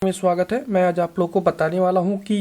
में स्वागत है। मैं आज आप लोग को बताने वाला हूं कि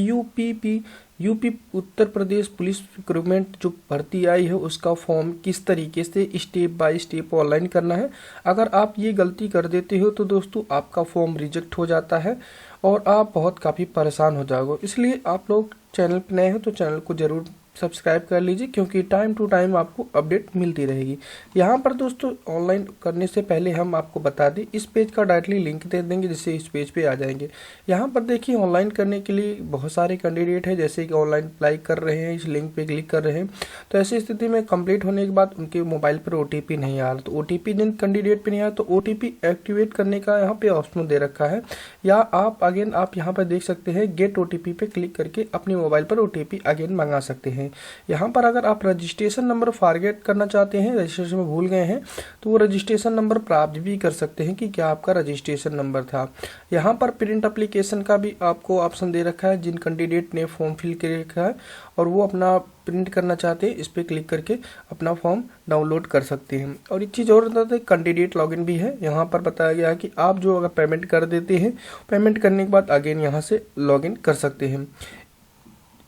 UP Uttar Pradesh police recruitment जो भर्ती आई है उसका फॉर्म किस तरीके से स्टेप बाय स्टेप ऑनलाइन करना है। अगर आप ये गलती कर देते हो तो दोस्तों आपका फॉर्म रिजेक्ट हो जाता है और आप काफ़ी परेशान हो जाओगे। इसलिए आप लोग चैनल पर नए हो तो चैनल को ज़रूर सब्सक्राइब कर लीजिए, क्योंकि टाइम टू टाइम आपको अपडेट मिलती रहेगी। यहाँ पर दोस्तों ऑनलाइन करने से पहले हम आपको बता दें, इस पेज का डायरेक्टली लिंक दे देंगे जिससे इस पेज पे आ जाएंगे। यहाँ पर देखिए ऑनलाइन करने के लिए बहुत सारे कैंडिडेट हैं, जैसे कि ऑनलाइन अप्लाई कर रहे हैं, इस लिंक पे क्लिक कर रहे हैं। तो ऐसी स्थिति में कंप्लीट होने के बाद उनके मोबाइल पर OTP नहीं आ रहा, तो OTP जिन कैंडिडेट पर नहीं आया तो OTP एक्टिवेट करने का यहाँ पे ऑप्शन दे रखा है, या आप यहाँ पर देख सकते हैं गेट OTP पे क्लिक करके अपने मोबाइल पर OTP अगेन मंगा सकते हैं। यहाँ पर अगर आप रजिस्ट्रेशन नंबर फॉरगेट करना चाहते हैं, रजिस्ट्रेशन में भूल गए हैं, तो वो रजिस्ट्रेशन नंबर प्राप्त भी कर सकते हैं कि क्या आपका रजिस्ट्रेशन नंबर था। यहाँ पर प्रिंट एप्लीकेशन का भी आपको ऑप्शन दे रखा है, जिन कैंडिडेट ने फॉर्म फिल कर रखा है और वो अपना प्रिंट करना चाहते हैं, इस पर क्लिक करके अपना फॉर्म डाउनलोड कर सकते हैं। और एक चीज़ और बताते हैं, कैंडिडेट लॉगिन भी है। यहाँ पर बताया गया है कि आप जो अगर पेमेंट कर देते हैं, पेमेंट करने के बाद अगेन यहाँ से लॉगिन कर सकते हैं।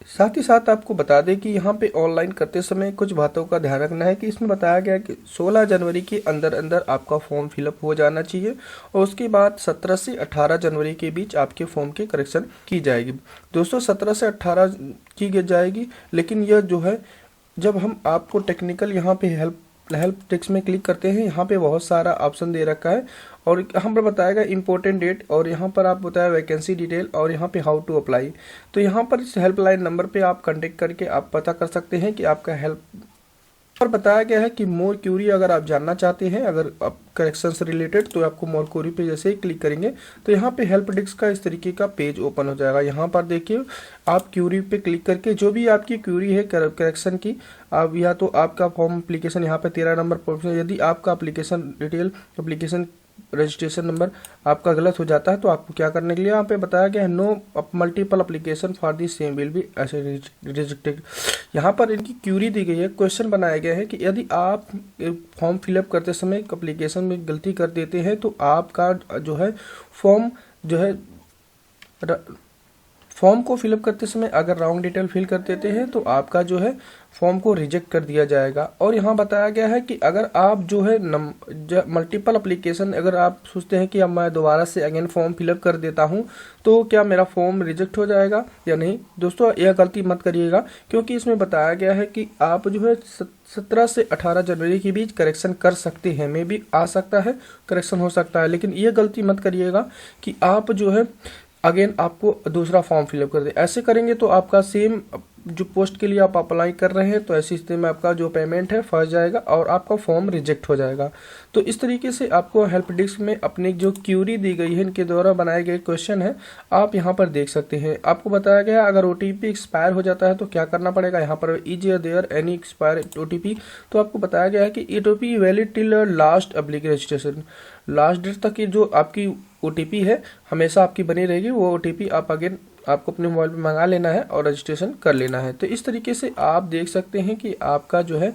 साथ ही साथ आपको बता दें कि यहाँ पे ऑनलाइन करते समय कुछ बातों का ध्यान रखना है कि इसमें बताया गया है कि 16 जनवरी के अंदर अंदर आपका फॉर्म फिलअप हो जाना चाहिए और उसके बाद 17 से 18 जनवरी के बीच आपके फॉर्म की करेक्शन की जाएगी। दोस्तों 17 से 18 की जाएगी, लेकिन यह जो है जब हम आपको टेक्निकल यहाँ पे हेल्प टेक्स्ट में क्लिक करते हैं, यहाँ पे बहुत सारा ऑप्शन दे रखा है और यहाँ पर बताएगा इंपॉर्टेंट डेट, और यहाँ पर आप बताया वैकेंसी डिटेल, और यहाँ पे हाउ टू अप्लाई। तो यहाँ पर इस हेल्पलाइन नंबर पे आप कांटेक्ट करके आप पता कर सकते हैं कि आपका हेल्प पर बताया गया है कि मोर क्यूरी अगर आप जानना चाहते हैं, अगर आप करेक्शन से रिलेटेड, तो आपको मोर क्यूरी पे जैसे ही क्लिक करेंगे तो यहाँ पे हेल्प डेस्क का इस तरीके का पेज ओपन हो जाएगा। यहाँ पर देखिए आप क्यूरी पे क्लिक करके जो भी आपकी क्यूरी है करेक्शन की, आप या तो आपका फॉर्म एप्लीकेशन यहाँ पे 13 नंबर पर, यदि आपका application detail application registration number आपका गलत हो जाता है तो आपको क्या करने के लिए यहाँ पे बताया गया है, no multiple application for the same will be ऐसे रिजेक्टेड। यहाँ पर इनकी क्यूरी दी गई है, क्वेश्चन बनाया गया है कि यदि आप फॉर्म फिलअप करते समय एप्लीकेशन में गलती कर देते हैं तो आपका जो है फॉर्म को फिलअप करते समय अगर रॉन्ग डिटेल फिल कर देते हैं तो आपका जो है फॉर्म को रिजेक्ट कर दिया जाएगा। और यहाँ बताया गया है कि अगर आप जो है मल्टीपल एप्लीकेशन, अगर आप सोचते हैं कि अब मैं दोबारा से अगेन फॉर्म फिलअप कर देता हूँ तो क्या मेरा फॉर्म रिजेक्ट हो जाएगा या नहीं। दोस्तों यह गलती मत करिएगा, क्योंकि इसमें बताया गया है कि आप जो है 17 से 18 जनवरी के बीच करेक्शन कर सकते हैं। मे भी आ सकता है, करेक्शन हो सकता है, लेकिन ये गलती मत करिएगा कि आप जो है अगेन आपको दूसरा फॉर्म फिलअप कर दे। ऐसे करेंगे तो आपका सेम जो पोस्ट के लिए आप अप्लाई कर रहे हैं, तो ऐसी स्थिति में आपका जो पेमेंट है फंस जाएगा और आपका फॉर्म रिजेक्ट हो जाएगा। तो इस तरीके से आपको हेल्प डेस्क में अपनी जो क्यूरी दी गई है, इनके द्वारा बनाए गए क्वेश्चन है, आप यहाँ पर देख सकते हैं। आपको बताया गया अगर OTP एक्सपायर हो जाता है तो क्या करना पड़ेगा। यहाँ पर is there any expire OTP, तो आपको बताया गया है कि OTP valid till last public registration, last date तक की जो आपकी OTP है हमेशा आपकी बनी रहेगी। वो OTP आप अगेन आपको अपने मोबाइल पे मंगा लेना है और रजिस्ट्रेशन कर लेना है। तो इस तरीके से आप देख सकते हैं कि आपका जो है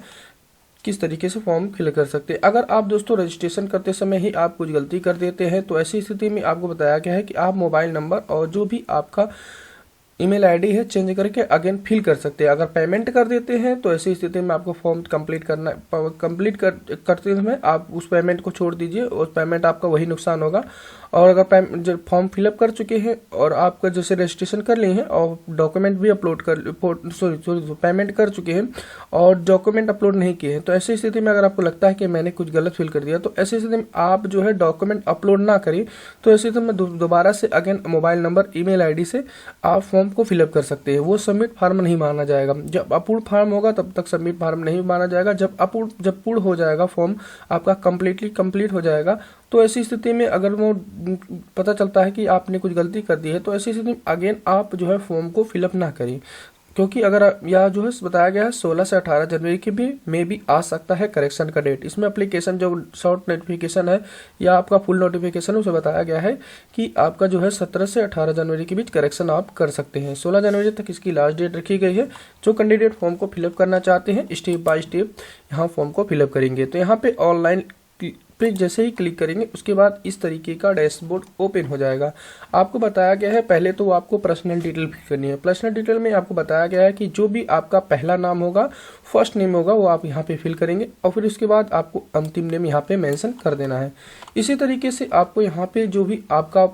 किस तरीके से फॉर्म फिल कर सकते हैं। अगर आप दोस्तों रजिस्ट्रेशन करते समय ही आप कुछ गलती कर देते हैं तो ऐसी स्थिति में आपको बताया गया है कि आप मोबाइल नंबर और जो भी आपका ईमेल आईडी है चेंज करके अगेन फिल कर सकते हैं। अगर पेमेंट कर देते हैं तो ऐसी स्थिति में आपको फॉर्म कंप्लीट करते समय आप उस पेमेंट को छोड़ दीजिए, उस पेमेंट आपका वही नुकसान होगा। और अगर जो फॉर्म फिलअप कर चुके हैं और आपका जैसे रजिस्ट्रेशन कर लिए हैं और डॉक्यूमेंट भी अपलोड पेमेंट कर चुके हैं और डॉक्यूमेंट अपलोड नहीं किए हैं, तो ऐसी स्थिति में अगर आपको लगता है कि मैंने कुछ गलत फिल कर दिया, तो ऐसी स्थिति में आप जो है डॉक्यूमेंट अपलोड ना करें। तो ऐसी स्थिति में दोबारा से again mobile number email ID से आप फॉर्म को फिलअप कर सकते हैं। वो सबमिट फार्म नहीं माना जाएगा। जब अपूर्ण फार्म होगा तब तक सबमिट फार्म नहीं माना जाएगा। जब पूर्ण हो जाएगा, फॉर्म आपका कंप्लीट हो जाएगा, तो ऐसी स्थिति में अगर वो पता चलता है कि आपने कुछ गलती कर दी है, तो ऐसी स्थिति में अगेन आप जो है फॉर्म को फिलअप ना करें, क्योंकि अगर यह जो है बताया गया है 16 से 18 जनवरी के भी में भी आ सकता है करेक्शन का डेट। इसमें एप्लीकेशन जो शॉर्ट नोटिफिकेशन है या आपका फुल नोटिफिकेशन है, उसे बताया गया है कि आपका जो है 17 से 18 जनवरी के बीच करेक्शन आप कर सकते हैं। 16 जनवरी तक इसकी लास्ट डेट रखी गई है। जो कैंडिडेट फॉर्म को फिलअप करना चाहते हैं स्टेप बाय स्टेप यहाँ फॉर्म को फिलअप करेंगे। तो यहाँ पे ऑनलाइन फिर जैसे ही क्लिक करेंगे उसके बाद इस तरीके का डैशबोर्ड ओपन हो जाएगा। आपको बताया गया है पहले तो आपको पर्सनल डिटेल फिल करनी है। पर्सनल डिटेल में आपको बताया गया है कि जो भी आपका पहला नाम होगा, फर्स्ट नेम होगा, वो आप यहाँ पे फिल करेंगे और फिर उसके बाद आपको अंतिम नेम यहाँ पे मेंशन कर देना है। इसी तरीके से आपको यहाँ पे जो भी आपका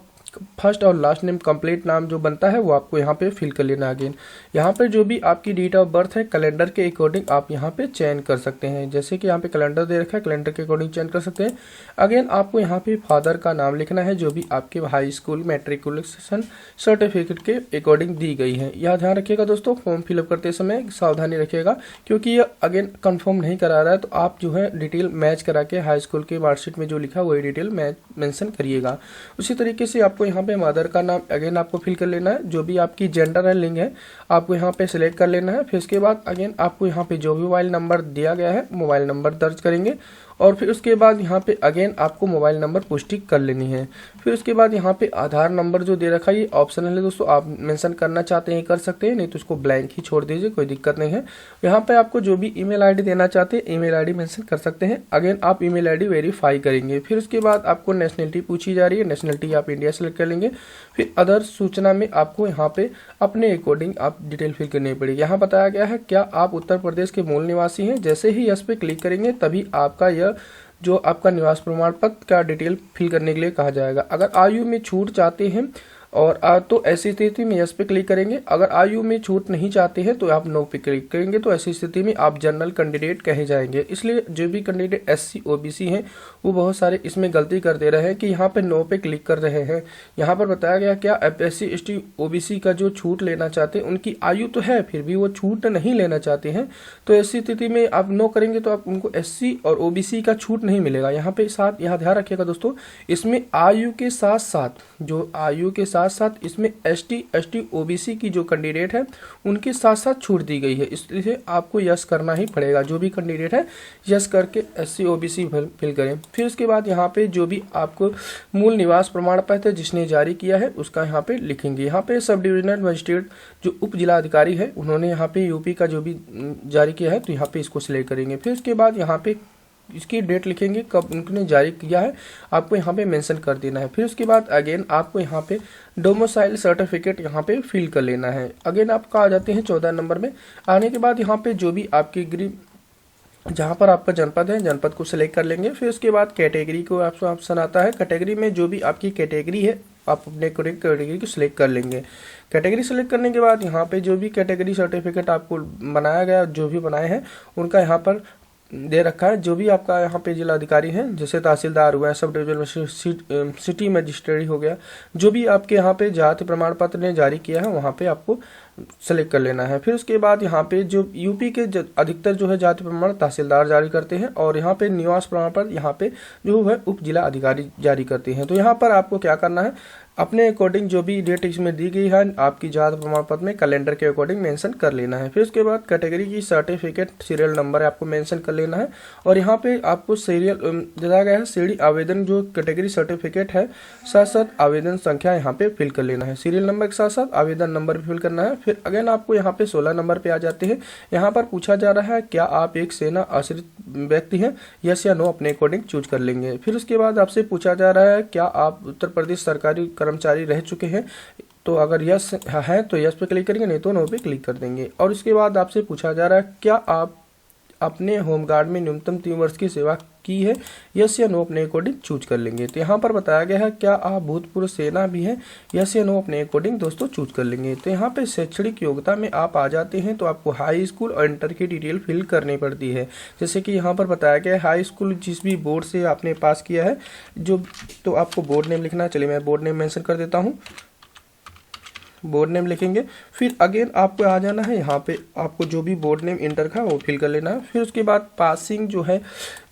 फर्स्ट और लास्ट नेम कंप्लीट नाम जो बनता है वो आपको यहाँ पे फिल कर लेना है। अगेन यहाँ पे जो भी आपकी डेट ऑफ बर्थ है कैलेंडर के अकॉर्डिंग आप यहाँ पे चयन कर सकते हैं। जैसे कि यहाँ पे कैलेंडर दे रखा है, कैलेंडर के अकॉर्डिंग चयन कर सकते हैं। अगेन आपको यहाँ पे फादर का नाम लिखना है जो भी आपके हाई स्कूल मैट्रिकुलेशन सर्टिफिकेट के अकॉर्डिंग दी गई है। यह ध्यान रखिएगा दोस्तों, फॉर्म फिलअप करते समय सावधानी रखिएगा क्योंकि यह अगेन कन्फर्म नहीं करा रहा है, तो आप जो है डिटेल मैच करा के हाई स्कूल के मार्कशीट में जो लिखा वही डिटेल मेंशन करिएगा। उसी तरीके से आपको यहाँ पे मदर का नाम अगेन आपको फिल कर लेना है। जो भी आपकी जेंडर है, लिंग है, आपको यहाँ पे सिलेक्ट कर लेना है। फिर उसके बाद अगेन आपको यहाँ पे जो भी मोबाइल नंबर दिया गया है मोबाइल नंबर दर्ज करेंगे और फिर उसके बाद यहाँ पे अगेन आपको मोबाइल नंबर पुष्टि कर लेनी है। फिर उसके बाद यहाँ पे आधार नंबर जो दे रखा है ये ऑप्शनल है दोस्तों, आप मेंशन करना चाहते हैं कर सकते हैं, नहीं तो उसको ब्लैंक ही छोड़ दीजिए, कोई दिक्कत नहीं है। यहाँ पे आपको जो भी ईमेल आईडी देना चाहते हैं ईमेल आईडी मेंशन कर सकते हैं। अगेन आप ईमेल आईडी वेरीफाई करेंगे। फिर उसके बाद आपको नेशनलिटी पूछी जा रही है, नेशनलिटी आप इंडिया सेलेक्ट कर लेंगे। फिर अदर सूचना में आपको यहाँ पे अपने अकॉर्डिंग आप डिटेल फिल करनी पड़ेगी। यहाँ बताया गया है क्या आप उत्तर प्रदेश के मूल निवासी हैं। जैसे ही यस पे क्लिक करेंगे तभी आपका यह जो आपका निवास प्रमाण पत्र का डिटेल फिल करने के लिए कहा जाएगा। अगर आयु में छूट चाहते हैं और तो ऐसी स्थिति में यस पे क्लिक करेंगे। अगर आयु में छूट नहीं चाहते हैं तो आप नो पे क्लिक करेंगे, तो ऐसी स्थिति में आप जनरल कैंडिडेट कहे जाएंगे। इसलिए जो भी कैंडिडेट एससी ओबीसी हैं वो बहुत सारे इसमें गलती कर दे रहे हैं कि यहाँ पे नो पे क्लिक कर रहे हैं। यहाँ पर बताया गया क्या एससी एसटी ओबीसी का जो छूट लेना चाहते हैं उनकी आयु तो है फिर भी वो छूट नहीं लेना चाहते हैं, तो ऐसी स्थिति में आप नो करेंगे तो आप उनको एससी और ओबीसी का छूट नहीं मिलेगा। यहाँ पे साथ यहाँ ध्यान रखिएगा दोस्तों, इसमें आयु के साथ साथ जो आयु के साथ इसमें एसटी एसटी ओबीसी की जो कैंडिडेट है उनके साथ साथ छूट दी गई है, इसलिए आपको यस करना ही पड़ेगा। जो भी कैंडिडेट है यस करके एससी ओबीसी फिल करें। फिर उसके बाद यहाँ पे जो भी आपको मूल निवास प्रमाण पत्र जिसने जारी किया है उसका यहाँ पे लिखेंगे। यहाँ पे सब डिविजनल मजिस्ट्रेट जो उप जिला अधिकारी है उन्होंने यहाँ पे यूपी का जो भी जारी किया है तो यहाँ पे इसको सिलेक्ट करेंगे। फिर उसके बाद यहाँ पे इसकी डेट लिखेंगे कब उन्होंने जारी किया है, आपको यहाँ पे मेंशन कर देना है। फिर उसके बाद अगेन आपको यहाँ पे डोमिसाइल सर्टिफिकेट यहाँ पे फिल कर लेना है। अगेन आपका आ जाते हैं 14 नंबर में। आने के बाद यहाँ पे जो भी आपकी जहाँ पर आपका जनपद है जनपद को सिलेक्ट कर लेंगे। फिर उसके बाद कैटेगरी को आपको ऑप्शन आता है, कैटेगरी में जो भी आपकी कैटेगरी है आप अपने कैटेगरी को सिलेक्ट कर लेंगे। कैटेगरी सेलेक्ट करने के बाद यहाँ पे जो भी कैटेगरी सर्टिफिकेट आपको बनाया गया जो भी बनाए हैं उनका यहाँ पर दे रखा है। जो भी आपका यहाँ पे जिला अधिकारी हैं जैसे तहसीलदार हुआ, सब डिविजनल सिटी मजिस्ट्रेट हो गया, जो भी आपके यहाँ पे जाति प्रमाण पत्र ने जारी किया है वहाँ पे आपको सेलेक्ट कर लेना है। फिर उसके बाद यहाँ पे जो यूपी के अधिकतर जो है जाति प्रमाण तहसीलदार जारी करते हैं और यहाँ पे निवास प्रमाण पत्र यहाँ पे जो है उप जिला अधिकारी जारी करते हैं। तो यहाँ पर आपको क्या करना है, अपने अकॉर्डिंग जो भी डेट इसमें दी गई है आपकी जाति प्रमाण पत्र में कैलेंडर के अकॉर्डिंग मेंशन कर लेना है। फिर उसके बाद कैटेगरी की सर्टिफिकेट सीरियल नंबर आपको मेंशन कर लेना है और यहाँ पे आपको सीरियल दिया गया है सीडी आवेदन जो कैटेगरी सर्टिफिकेट है साथ साथ आवेदन संख्या यहाँ पे फिल कर लेना है। सीरियल नंबर के साथ साथ आवेदन नंबर भी फिल करना है। फिर अगेन आपको यहाँ पे 16 नंबर पे आ जाते हैं। यहाँ पर पूछा जा रहा है क्या आप एक सेना आश्रित व्यक्ति हैं, यस या नो अपने अकॉर्डिंग चूज कर लेंगे। फिर उसके बाद आपसे पूछा जा रहा है क्या आप उत्तर प्रदेश सरकारी कर्मचारी रह चुके हैं, तो अगर यस है तो यस पे क्लिक करेंगे, नहीं तो नो पे क्लिक कर देंगे। और इसके बाद आपसे पूछा जा रहा है क्या आप अपने होमगार्ड में न्यूनतम 3 वर्ष की सेवा की है, यस या नो अपने अकॉर्डिंग चूज कर लेंगे। तो यहाँ पर बताया गया है क्या आप भूतपूर्व सेना भी हैं, यस या नो अपने अकॉर्डिंग दोस्तों चूज कर लेंगे। तो यहाँ पे शैक्षणिक योग्यता में आप आ जाते हैं तो आपको हाई स्कूल और इंटर की डिटेल फिल करनी पड़ती है। जैसे कि यहाँ पर बताया गया है हाई स्कूल जिस भी बोर्ड से आपने पास किया है जो, तो आपको बोर्ड नेम लिखना है। चलिए मैं बोर्ड नेम मेंशन कर देता हूँ, बोर्ड नेम लिखेंगे। फिर अगेन आपको आ जाना है यहाँ पे आपको जो भी बोर्ड नेम इंटर का वो फिल कर लेना है। फिर उसके बाद पासिंग जो है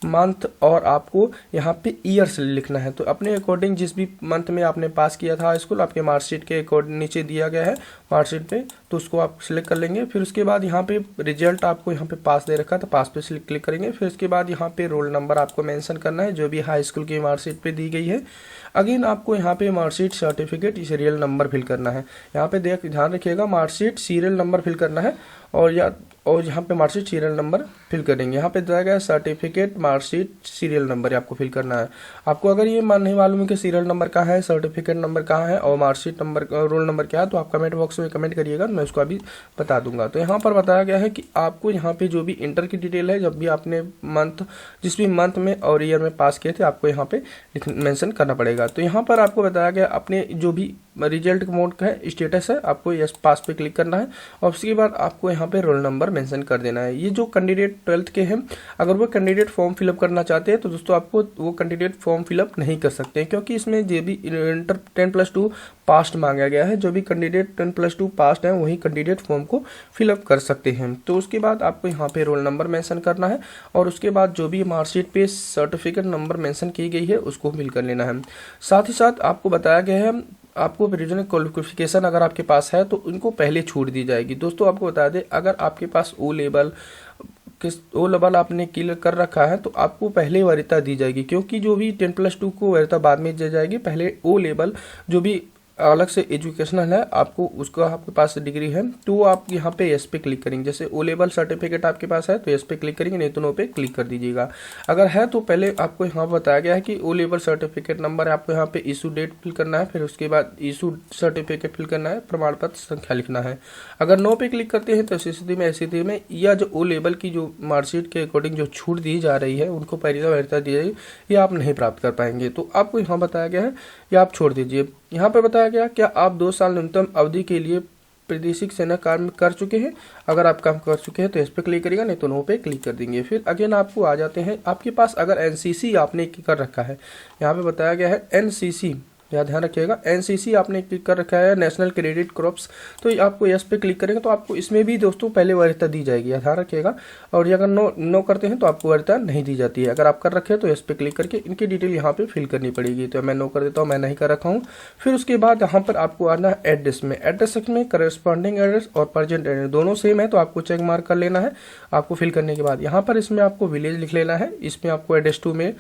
मंथ और आपको यहाँ पे ईयर्स लिखना है। तो अपने अकॉर्डिंग जिस भी मंथ में आपने पास किया था स्कूल आपके मार्कशीट के अकॉर्डिंग नीचे दिया गया है मार्कशीट पे, तो उसको आप सिलेक्ट कर लेंगे। फिर उसके बाद यहाँ पे रिजल्ट आपको यहाँ पे पास दे रखा है तो पास पे क्लिक करेंगे। फिर उसके बाद यहाँ पे रोल नंबर आपको मेंशन करना है जो भी हाई स्कूल की मार्कशीट पे दी गई है। अगेन आपको यहाँ पे marksheet certificate serial number fill करना है। यहाँ पे ध्यान रखिएगा मार्कशीट सीरियल नंबर फिल करना है और यहाँ पे मार्कशीट सीरियल नंबर फिल करेंगे। यहाँ पे दिया गया है सर्टिफिकेट मार्कशीट सीरियल नंबर, आपको फिल करना है। आपको अगर ये नहीं मालूम है कि सीरियल नंबर कहाँ है, सर्टिफिकेट नंबर कहाँ है और मार्कशीट नंबर रोल नंबर क्या है, तो आप कमेंट बॉक्स में कमेंट करिएगा, मैं उसको अभी बता दूंगा। तो यहाँ पर बताया गया है कि आपको यहाँ पे जो भी इंटर की डिटेल है, जब भी आपने मंथ जिस भी मंथ में और ईयर में पास किए थे, आपको यहाँ पे मेंशन करना पड़ेगा। तो यहाँ पर आपको बताया गया अपने जो भी रिजल्ट मोड का है स्टेटस है, आपको यस पास पे क्लिक करना है और उसके बाद आपको यहाँ पे रोल नंबर मेंशन कर देना है। ये जो कैंडिडेट 12th के हैं, अगर वो कैंडिडेट फॉर्म फिलअप करना चाहते हैं तो दोस्तों आपको वो कैंडिडेट फॉर्म फिलअप नहीं कर सकते हैं, क्योंकि इसमें जो भी इंटर 10+2 पास्ट मांगा गया है, जो भी कैंडिडेट 10+2 पास्ट है वही कैंडिडेट फॉर्म को फिलअप कर सकते हैं। तो उसके बाद आपको यहाँ पे रोल नंबर मेंशन करना है और उसके बाद जो भी मार्कशीट पे सर्टिफिकेट नंबर मेंशन की गई है उसको फिल कर लेना है। साथ ही साथ आपको बताया गया है आपको प्रोविजनल क्वालिफिकेशन अगर आपके पास है तो उनको पहले छूट दी जाएगी। दोस्तों आपको बता दें, अगर आपके पास ओ लेवल आपने क्लियर कर रखा है तो आपको पहले वरीयता दी जाएगी, क्योंकि जो भी 10+2 को वरीयता बाद में दी जाएगी। पहले ओ लेवल जो भी अलग से एजुकेशनल है, आपको उसका आपके पास डिग्री है तो आप यहाँ पे एस पे क्लिक करेंगे। जैसे ओ लेवल सर्टिफिकेट आपके पास है तो एस पे क्लिक करेंगे, नहीं तो नो पे क्लिक कर दीजिएगा। अगर है तो पहले आपको यहाँ बताया गया है कि ओ लेवल सर्टिफिकेट नंबर आपको यहाँ पे इशू डेट फिल करना है, फिर उसके बाद इशू सर्टिफिकेट फिल करना है, प्रमाण पत्र संख्या लिखना है। अगर नो पे क्लिक करते हैं तो ऐसी स्थिति में या जो ओ लेवल की जो मार्कशीट के अकॉर्डिंग जो छूट दी जा रही है उनको पहले वरीयता दी जाएगी, ये आप नहीं प्राप्त कर पाएंगे। तो आपको यहाँ बताया गया है या आप छोड़ दीजिए। यहाँ पर बताया गया क्या आप 2 साल न्यूनतम अवधि के लिए प्रादेशिक सेना काम कर चुके हैं। अगर आप काम कर चुके हैं तो इस पे क्लिक करिएगा, नहीं तो नो पे क्लिक कर देंगे। फिर अगेन आपको आ जाते हैं, आपके पास अगर एनसीसी आपने कर रखा है, यहाँ पे बताया गया है एनसीसी, या ध्यान रखिएगा एनसीसी आपने क्लिक कर रखा है, नेशनल क्रेडिट क्रॉप्स, तो आपको यस पे क्लिक करेंगे तो आपको इसमें भी दोस्तों पहले वरीयता दी जाएगी, ध्यान रखिएगा। और ये अगर नो करते हैं तो आपको वरीयता नहीं दी जाती है। अगर आप कर रखे हैं तो यस पे क्लिक करके इनकी डिटेल यहाँ पे फिल करनी पड़ेगी। तो मैं नो कर देता हूँ, मैं नहीं कर रखा हूँ। फिर उसके बाद यहाँ पर आपको आना है एड्रेस में। एड्रेस में करस्पॉन्डिंग एड्रेस और प्रेजेंट एड्रेस दोनों सेम है, तो आपको चेक मार्क कर लेना है। आपको फिल करने के बाद यहाँ पर इसमें आपको विलेज लिख लेना है, इसमें आपको एड्रेस 2 में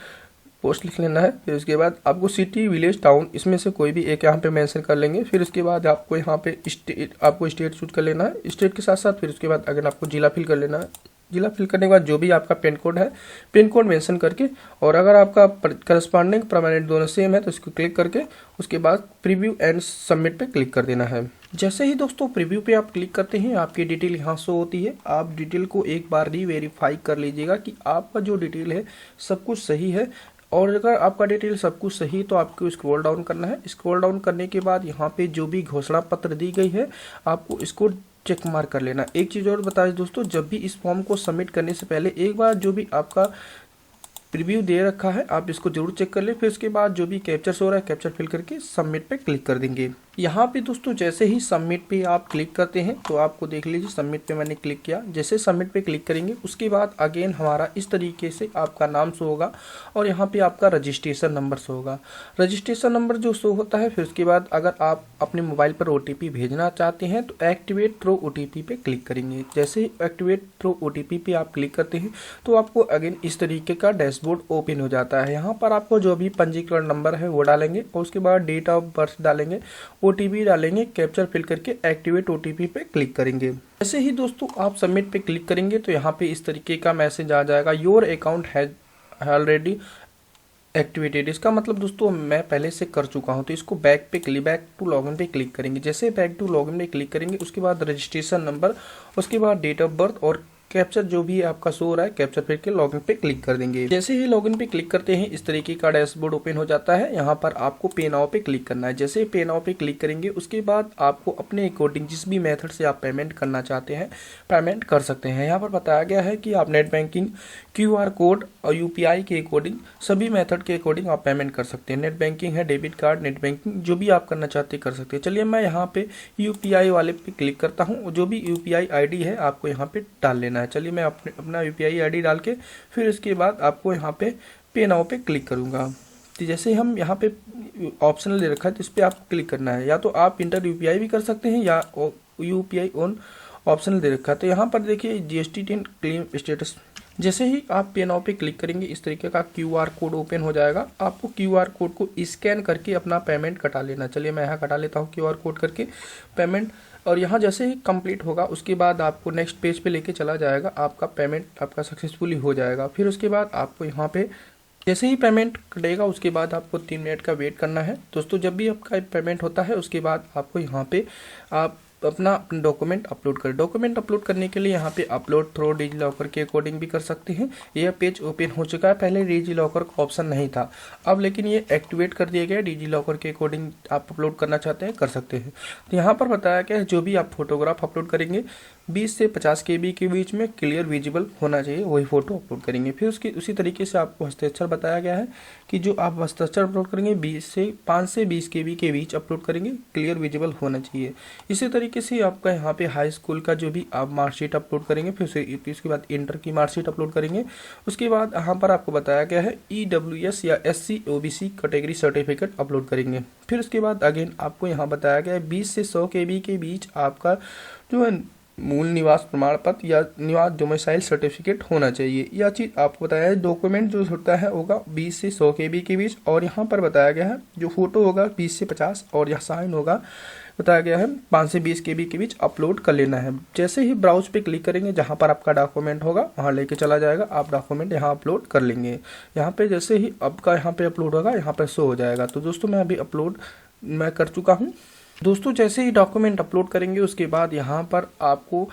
पोस्ट लिख लेना है। फिर उसके बाद आपको सिटी विलेज टाउन इसमें से कोई भी एक यहाँ पे मेंशन कर लेंगे। फिर उसके बाद आपको यहाँ पे स्टेट चूज कर लेना है, स्टेट के साथ साथ फिर उसके बाद अगर आपको जिला फिल कर लेना है। जिला फिल करने के बाद जो भी आपका पिन कोड है, पिन कोड मेंशन करके, और अगर आपका करस्पॉन्डिंग परमानेंट दोनों सेम है तो इसको क्लिक करके उसके बाद प्रीव्यू एंड सबमिट पे क्लिक कर देना है। जैसे ही दोस्तों प्रीव्यू पे आप क्लिक करते हैं आपकी डिटेल यहाँ शो होती है। आप डिटेल को एक बार रीवेरीफाई कर लीजिएगा कि आपका जो डिटेल है सब कुछ सही है। और अगर आपका डिटेल सब कुछ सही तो आपको स्क्रॉल डाउन करना है। स्क्रॉल डाउन करने के बाद यहाँ पे जो भी घोषणा पत्र दी गई है आपको इसको चेक मार्क कर लेना। एक चीज़ और बता दें दोस्तों, जब भी इस फॉर्म को सबमिट करने से पहले एक बार जो भी आपका प्रीव्यू दे रखा है आप इसको जरूर चेक कर ले। फिर उसके बाद जो भी कैप्चर हो रहा है कैप्चर फिल करके सबमिट पे क्लिक कर देंगे। यहाँ पे दोस्तों जैसे ही सबमिट पे आप क्लिक करते हैं तो आपको देख लीजिए सबमिट पे मैंने क्लिक किया। जैसे सबमिट पे क्लिक करेंगे उसके बाद अगेन हमारा इस तरीके से आपका नाम शो होगा और यहाँ पे आपका रजिस्ट्रेशन नंबर शो होगा। रजिस्ट्रेशन नंबर जो शो होता है, फिर उसके बाद अगर आप अपने मोबाइल पर OTP भेजना चाहते हैं तो एक्टिवेट थ्रू OTP पे क्लिक करेंगे। जैसे ही एक्टिवेट थ्रू OTP पे आप क्लिक करते हैं तो आपको अगेन इस तरीके का डैशबोर्ड ओपन हो जाता है। यहाँ पर आपको जो भी पंजीकरण नंबर है वो डालेंगे और उसके बाद डेट ऑफ बर्थ डालेंगे, OTP डालेंगे, कैप्चर फिल करके एक्टिवेट OTP पे क्लिक करेंगे। जैसे ही दोस्तों आप सबमिट पे क्लिक करेंगे तो यहाँ पे इस तरीके का मैसेज आ जाएगा, your account has already activated. इसका मतलब दोस्तों मैं पहले से कर चुका हूँ, तो इसको बैक टू लॉगिन पे क्लिक करेंगे। जैसे बैक टू लॉगिन पे क्लिक करेंगे उसके बाद रजिस्ट्रेशन नंबर, उसके बाद डेट ऑफ बर्थ और कैप्चर जो भी आपका शो हो रहा है कैप्चर फिर के लॉगिन पे क्लिक कर देंगे। जैसे ही लॉगिन पे क्लिक करते हैं इस तरीके का डैशबोर्ड ओपन हो जाता है। यहाँ पर आपको पे नाउ पे क्लिक करना है। जैसे पे नाउ पे क्लिक करेंगे उसके बाद आपको अपने अकॉर्डिंग जिस भी मेथड से आप पेमेंट करना चाहते हैं पेमेंट कर सकते हैं। यहाँ पर बताया गया है कि आप नेट बैंकिंग, QR कोड और UPI के अकॉर्डिंग सभी मेथड के अकॉर्डिंग आप पेमेंट कर सकते हैं। नेट बैंकिंग है, डेबिट कार्ड, नेट बैंकिंग जो भी आप करना चाहते हैं कर सकते हैं। चलिए मैं यहाँ पे UPI वाले पे क्लिक करता हूँ। जो भी UPI ID है आपको यहाँ पे डाल लेना है। चलिए मैं अपना UPI ID डाल के फिर इसके बाद आपको यहाँ पे नाउ पे क्लिक करूँगा। तो जैसे हम यहाँ पे ऑप्शनल दे रखा है तो इस पर आप क्लिक करना है। या तो आप इंटर UPI भी कर सकते हैं या UPI ऑन ऑप्शनल दे रखा है। तो यहाँ पर देखिए GST 10 क्लेम स्टेटस जैसे ही आप पे नाउ पे क्लिक करेंगे इस तरीके का क्यूआर कोड ओपन हो जाएगा। आपको क्यूआर कोड को स्कैन करके अपना पेमेंट कटा लेना। चलिए मैं यहाँ कटा लेता हूँ क्यूआर कोड करके पेमेंट, और यहाँ जैसे ही कंप्लीट होगा उसके बाद आपको नेक्स्ट पेज पे लेके चला जाएगा। आपका पेमेंट आपका सक्सेसफुली हो जाएगा। फिर उसके बाद आपको यहाँ पे जैसे ही पेमेंट कटेगा उसके बाद आपको 3 मिनट का वेट करना है। दोस्तों जब भी आपका पेमेंट होता है उसके बाद आपको यहाँ पे आप अपना डॉक्यूमेंट अपलोड करें। डॉक्यूमेंट अपलोड करने के लिए यहाँ पे अपलोड थ्रू डिजी लॉकर के अकॉर्डिंग भी कर सकते हैं। यह पेज ओपन हो चुका है, पहले डिजी लॉकर का ऑप्शन नहीं था, अब लेकिन ये एक्टिवेट कर दिया गया। डिजी लॉकर के अकॉर्डिंग आप अपलोड करना चाहते हैं कर सकते हैं। तो यहाँ पर बताया गया है जो भी आप फोटोग्राफ अपलोड करेंगे 20 से 50 KB के बीच में क्लियर विजिबल होना चाहिए, वही फोटो अपलोड करेंगे। फिर उसकी उसी तरीके से आपको हस्ताक्षर बताया गया है कि जो आप हस्ताक्षर अपलोड करेंगे 5 से 20 KB के बीच अपलोड करेंगे, क्लियर विजिबल होना चाहिए। इसी तरीके से आपका यहाँ पे हाई स्कूल का जो भी आप मार्कशीट अपलोड करेंगे, फिर उसके बाद इंटर की मार्कशीट अपलोड करेंगे। उसके बाद यहाँ पर आपको बताया गया है EWS या SC OBC category certificate upload करेंगे। फिर उसके बाद अगेन आपको यहाँ बताया गया है 20 से 100 KB के बीच आपका जो है मूल निवास प्रमाण पत्र या निवास डोमिसाइल सर्टिफिकेट होना चाहिए। यह चीज़ आपको बताया है। डॉक्यूमेंट जो होता है होगा 20 से 100 KB के बीच, और यहाँ पर बताया गया है जो फोटो होगा 20 से 50 और यह साइन होगा बताया गया है 5 से 20 KB के बीच अपलोड कर लेना है। जैसे ही ब्राउज पे क्लिक करेंगे जहाँ पर आपका डॉक्यूमेंट होगा वहाँ लेके चला जाएगा, आप डॉक्यूमेंट यहाँ अपलोड कर लेंगे। यहाँ पे जैसे ही आपका यहाँ पे अपलोड होगा यहाँ पर शो हो जाएगा। तो दोस्तों मैं अभी अपलोड मैं कर चुका हूँ। दोस्तों जैसे ही डॉक्यूमेंट अपलोड करेंगे उसके बाद यहाँ पर आपको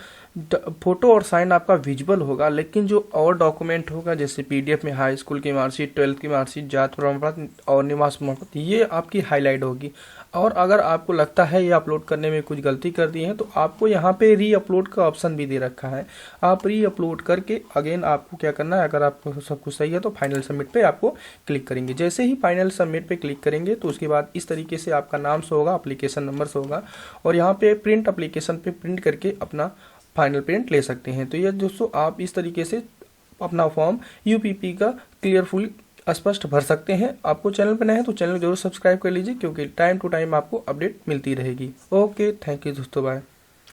फोटो और साइन आपका विजुअल होगा, लेकिन जो और डॉक्यूमेंट होगा जैसे PDF में हाई स्कूल की मार्कशीट, 12th की मार्कशीट, जात प्रमाण पत्र और निवास प्रमाण पत्र, ये आपकी हाईलाइट होगी। और अगर आपको लगता है ये अपलोड करने में कुछ गलती कर दी है तो आपको यहाँ पे री अपलोड का ऑप्शन भी दे रखा है। आप री अपलोड करके अगेन आपको क्या करना है, अगर आपको सब कुछ सही है तो फाइनल सबमिट पे आपको क्लिक करेंगे। जैसे ही फाइनल सबमिट पे क्लिक करेंगे तो उसके बाद इस तरीके से आपका नाम शो होगा, एप्लीकेशन नंबर शो होगा, और यहाँ पे प्रिंट एप्लीकेशन पे प्रिंट करके अपना फाइनल प्रिंट ले सकते हैं। तो ये दोस्तों आप इस तरीके से अपना फॉर्म UPP का क्लियरफुल स्पष्ट भर सकते हैं। आपको चैनल पर नए हैं तो चैनल जरूर सब्सक्राइब कर लीजिए, क्योंकि टाइम टू टाइम आपको अपडेट मिलती रहेगी। ओके, थैंक यू दोस्तों, बाय।